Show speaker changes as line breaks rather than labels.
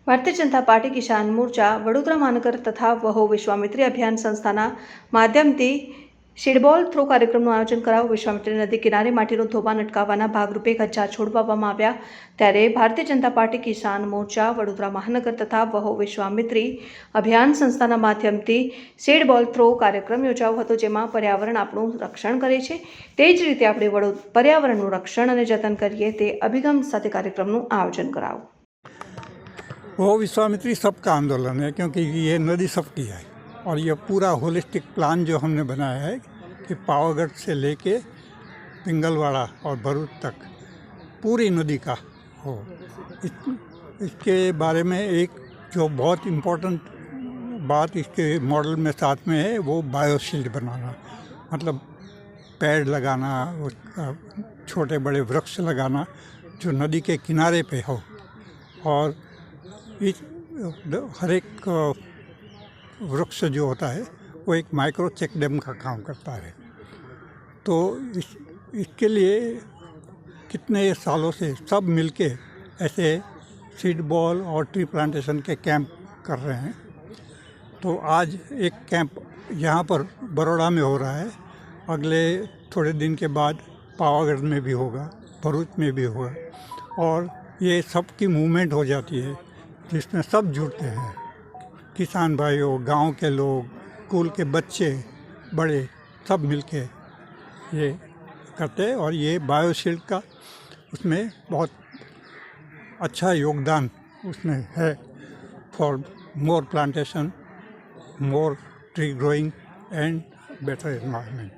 Bharatiya Janata party કિસાન મોરચા વડોદરા મહાનગર તથા વહો વિશ્વામિત્રી અભિયાન સંસ્થાના માધ્યમથી સીડબોલ થ્રો કાર્યક્રમનું આયોજન કરાયું। વિશ્વામિત્રી નદી કિનારે માટીનું ધોવાણ અટકાવવાના ભાગરૂપે 1000 છોડ વાવવામાં આવ્યા। ત્યારે ભારતીય જનતા પાર્ટી કિસાન મોરચા વડોદરા મહાનગર તથા વહો વિશ્વામિત્રી અભિયાન સંસ્થાના માધ્યમથી સીડબોલ થ્રો કાર્યક્રમ યોજાયો હતો, જેમાં પર્યાવરણ આપણું રક્ષણ કરે છે તે જ રીતે આપણે પર્યાવરણનું રક્ષણ અને જતન કરીએ તે અભિગમ સાથે કાર્યક્રમનું आयोजन कराओ।
वो विश्वामित्री सबका आंदोलन है, क्योंकि ये नदी सबकी है और ये पूरा होलिस्टिक प्लान जो हमने बनाया है कि पावागढ़ से लेके पिंगलवाड़ा और भरूच तक पूरी नदी का हो। इसके बारे में एक जो बहुत इम्पोर्टेंट बात इसके मॉडल में साथ में है, वो बायोशील्ड बनाना, मतलब पेड़ लगाना, छोटे बड़े वृक्ष लगाना जो नदी के किनारे पे हो। और इस हर एक वृक्ष जो होता है वो एक माइक्रो चेक डैम का काम करता है। तो इसके लिए कितने सालों से सब मिलके ऐसे सीड बॉल और ट्री प्लांटेशन के कैंप कर रहे हैं। तो आज एक कैंप यहाँ पर बड़ौदा में हो रहा है, अगले थोड़े दिन के बाद पावागढ़ में भी होगा, भरूच में भी होगा, और ये सब की मूवमेंट हो जाती है जिसमें सब जुड़ते हैं, किसान भाइयों, गांव के लोग, स्कूल के बच्चे, बड़े, सब मिलके ये करते हैं। और ये बायोशील्ड का उसमें बहुत अच्छा योगदान उसमें है for more plantation, more tree growing and better environment.